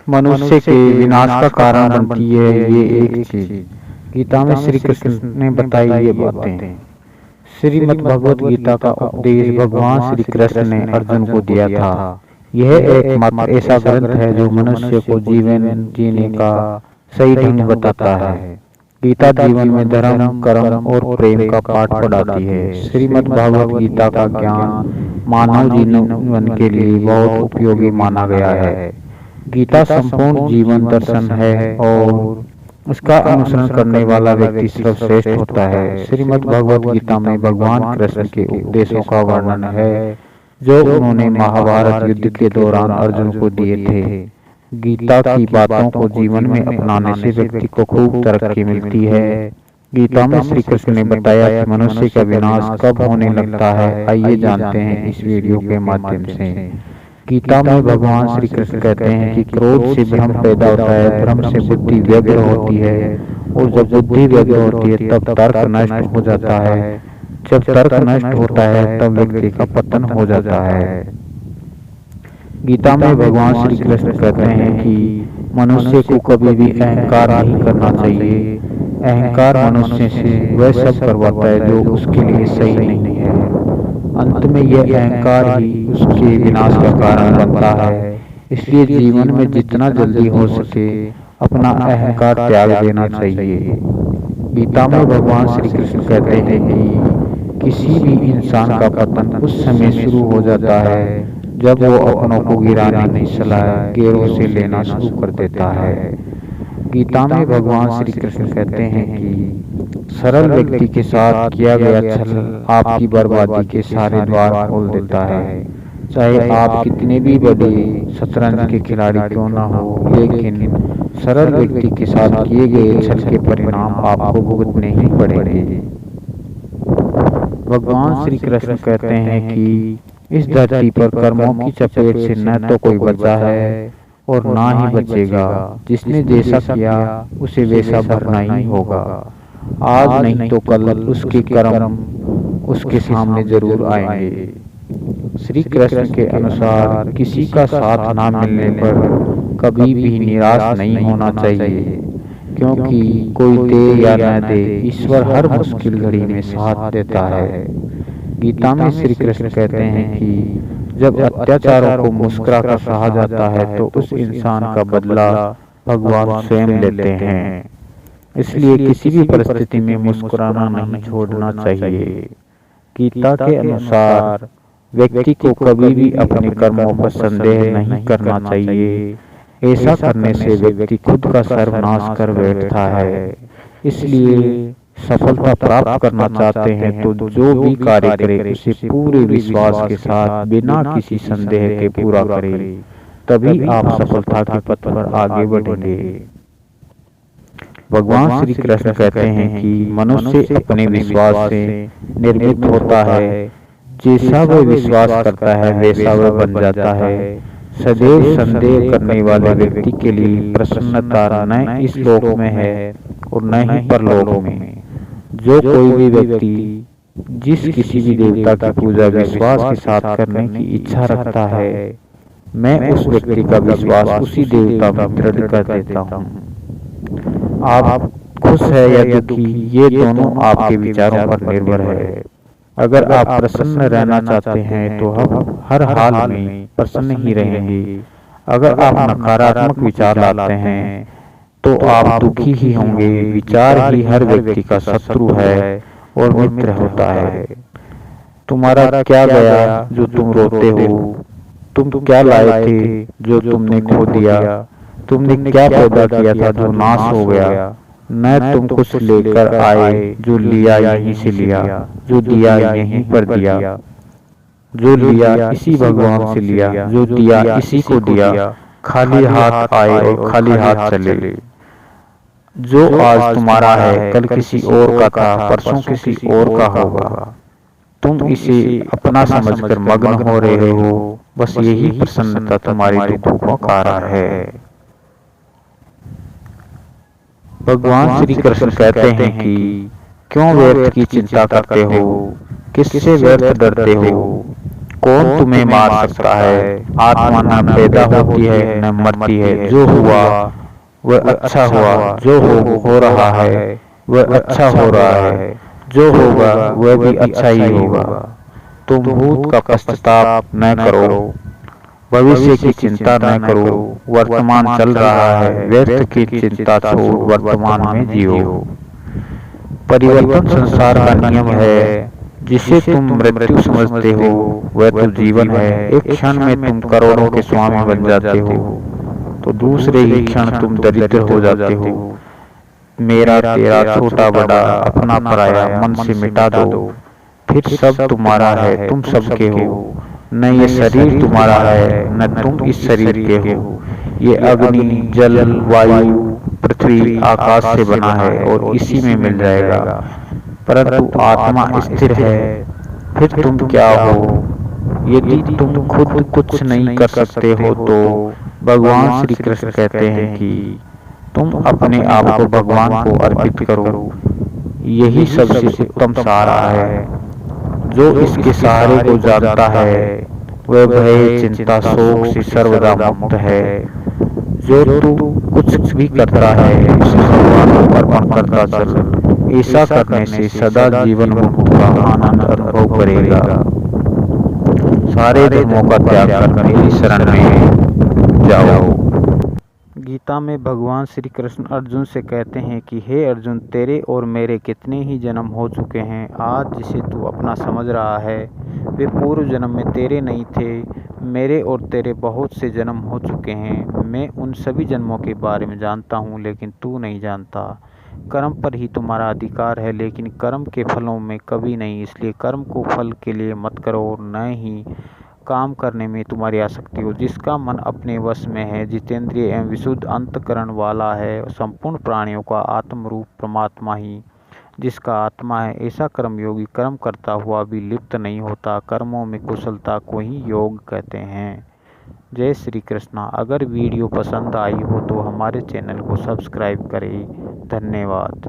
मनुष्य के विनाश का कारण बनती है ये एक चीज। गीता में श्री कृष्ण ने बताई ये बातें। श्रीमद् भगवत गीता का उपदेश भगवान श्री कृष्ण ने अर्जुन को दिया था। यह एकमात्र ऐसा ग्रंथ है जो मनुष्य को जीवन जीने का सही ढंग बताता है। गीता जीवन में धर्म, कर्म और प्रेम का पाठ पढ़ाती है। श्रीमद् भगवत गीता का ज्ञान मानव जीवन के लिए बहुत उपयोगी माना गया है। गीता संपूर्ण जीवन दर्शन है और उसका अनुसरण करने वाला व्यक्ति सर्वश्रेष्ठ होता है। श्रीमद् भगवत गीता में भगवान कृष्ण के उपदेशों का वर्णन है जो उन्होंने महाभारत युद्ध के दौरान अर्जुन को दिए थे। गीता की बातों को जीवन में अपनाने से व्यक्ति को खूब तरक्की मिलती है। गीता में श्री कृष्ण ने बताया कि मनुष्य का विनाश कब होने लगता है। आइए जानते हैं इस वीडियो के माध्यम से। गीता में भगवान श्री कृष्ण कहते हैं कि क्रोध से भ्रम पैदा होता है, भ्रम से बुद्धि व्यग्र होती है और जब बुद्धि व्यग्र होती है तब तर्क नष्ट हो जाता है। जब तर्क नष्ट होता है तब व्यक्ति का पतन हो जाता है। गीता में भगवान श्री कृष्ण कहते हैं कि मनुष्य को कभी भी अहंकार नहीं करना चाहिए। अहंकार मनुष्य से वह सब करवाता है जो उसके लिए सही नहीं है। अंत में यह अहंकार ही उसके विनाश का कारण बनता है। इसलिए जीवन में जितना जल्दी हो सके अपना अहंकार त्याग देना चाहिए। गीता में भगवान श्री कृष्ण कहते हैं कि किसी भी इंसान का पतन उस समय शुरू हो जाता है जब वो अपनों को गिराने की सलाह गैरों से लेना शुरू कर देता है। गीता में भगवान श्री कृष्ण कहते हैं कि सरल व्यक्ति के साथ किया गया छल आपकी बर्बादी के सारे द्वार खोल देता है। चाहे आप कितने भी बड़े शतरंज के खिलाड़ी क्यों ना हो, लेकिन सरल व्यक्ति के साथ किए गए छल के परिणाम आपको भुगतने ही पड़ेंगे। भगवान श्री कृष्ण कहते हैं कि इस धरती पर कर्मों की चपेट से न तो कोई बचा है और ना ही बचेगा। जिसने जैसा किया उसे वैसा भरना ही होगा। आज नहीं तो कल उसके कर्म उसके सामने जरूर आएंगे। श्री कृष्ण के अनुसार किसी का साथ ना मिलने पर कभी भी निराश नहीं होना चाहिए, क्योंकि कोई दे या न दे ईश्वर हर मुश्किल घड़ी में साथ देता है। गीता में श्री कृष्ण कहते हैं कि जब अत्याचारों को मुस्कुरा कर सहा जाता है तो उस इंसान का बदला भगवान स्वयं लेते हैं। इसलिए किसी भी परिस्थिति में मुस्कुराना नहीं छोड़ना चाहिए। गीता के अनुसार व्यक्ति को कभी भी अपने कर्मों पर संदेह नहीं करना चाहिए। ऐसा करने से व्यक्ति खुद का सर्वनाश कर बैठता है। इसलिए सफलता प्राप्त करना चाहते हैं तो जो भी कार्य करे उसे पूरे विश्वास के साथ बिना किसी संदेह के पूरा करें, तभी आप सफलता के पथ पर आगे बढ़ेंगे। भगवान श्री कृष्ण कहते हैं कि मनुष्य अपने विश्वास से निर्मित होता है। जैसा वह विश्वास करता है वैसा वह बन जाता है। सदैव संदेह करने वाले व्यक्ति के लिए प्रसन्नता न इस लोक में है और न ही परलोक में। जो कोई भी व्यक्ति जिस किसी भी देवता की पूजा विश्वास के साथ करने की इच्छा रखता है, मैं उस व्यक्ति का विश्वास उसी देवता में दृढ़ कर देता हूँ। आप खुश है या दुखी, ये दोनों आपके विचारों पर निर्भर है। अगर आप प्रसन्न रहना चाहते हैं तो हम हर हाल में प्रसन्न ही रहेंगे। अगर आप नकारात्मक विचार लाते हैं तो आप दुखी ही होंगे। विचार ही हर व्यक्ति का शत्रु है और मित्र होता है। तुम्हारा क्या गया जो तुम रोते हो? तुम क्या लाए थे जो तुमने खो दिया? तुमने क्या पैदा किया था जो नाश हो गया? न तुम कुछ लेकर आए जो लिया यहीं से लिया, जो दिया यहीं पर दिया, जो लिया इसी भगवान से लिया, जो दिया इसी को दिया। खाली हाथ आए और खाली हाथ चले। जो आज तुम्हारा है कल किसी और का था, परसों किसी और का होगा। तुम इसे अपना समझकर मग्न हो रहे हो। बस यही प्रसन्नता तुम्हारी दुखों का कारण है। भगवान श्री कृष्ण कहते हैं कि क्यों व्यर्थ की चिंता करते हो? किससे व्यर्थ डरते हो? कौन तुम्हें मार सकता है? आत्मा न पैदा होती है न मरती है। जो हुआ वह अच्छा हुआ, जो हो रहा है वह अच्छा हो रहा है, जो होगा वह भी अच्छा ही होगा। तुम भूत का पश्चाताप न करो, भविष्य की चिंता न करो। वर्तमान चल रहा है, व्यर्थ की चिंता छोड़ वर्तमान में जियो। परिवर्तन संसार का नियम है। जिसे तुम मृत्यु समझते हो वह तो जीवन है। एक क्षण में तुम करोड़ों के स्वामी बन जाते हो, तो दूसरे ही क्षण तुम दरिद्र हो जाते हो। मेरा तेरा छोटा बड़ा अपना पराया मन से मिटा दो, फिर सब तुम्हारा है, तुम सबके हो। न ये शरीर तुम्हारा है न तुम इस शरीर के हो। ये अग्नि जल वायु पृथ्वी आकाश से बना है और इसी में मिल जाएगा। परंतु आत्मा स्थिर है। फिर तुम क्या हो? यदि तुम खुद कुछ नहीं कर सकते हो तो भगवान श्री कृष्ण कहते हैं कि तुम अपने आप को भगवान को अर्पित करो। यही सबसे उत्तम सहारा है। जो इसके सहारे को जानता है वह भय चिंता शोक से सर्वदा मुक्त है। जो तू कुछ भी करता है उसे भगवान को अर्पण करता चल। ऐसा करने से सदा जीवन मुक्त का आनंद अनुभव करेगा। सारे धर्मों का त्याग कर मेरी शरण में जाओ। गीता में भगवान श्री कृष्ण अर्जुन से कहते हैं कि हे अर्जुन, तेरे और मेरे कितने ही जन्म हो चुके हैं। आज जिसे तू अपना समझ रहा है वे पूर्व जन्म में तेरे नहीं थे। मेरे और तेरे बहुत से जन्म हो चुके हैं। मैं उन सभी जन्मों के बारे में जानता हूँ, लेकिन तू नहीं जानता। कर्म पर ही तुम्हारा अधिकार है, लेकिन कर्म के फलों में कभी नहीं। इसलिए कर्म को फल के लिए मत करो और न ही काम करने में तुम्हारी आसक्ति हो। जिसका मन अपने वश में है, जितेंद्रिय एवं विशुद्ध अंतःकरण वाला है, संपूर्ण प्राणियों का आत्म रूप परमात्मा ही जिसका आत्मा है, ऐसा कर्मयोगी कर्म करता हुआ भी लिप्त नहीं होता। कर्मों में कुशलता को ही योग कहते हैं। जय श्री कृष्णा। अगर वीडियो पसंद आई हो तो हमारे चैनल को सब्सक्राइब करें। धन्यवाद।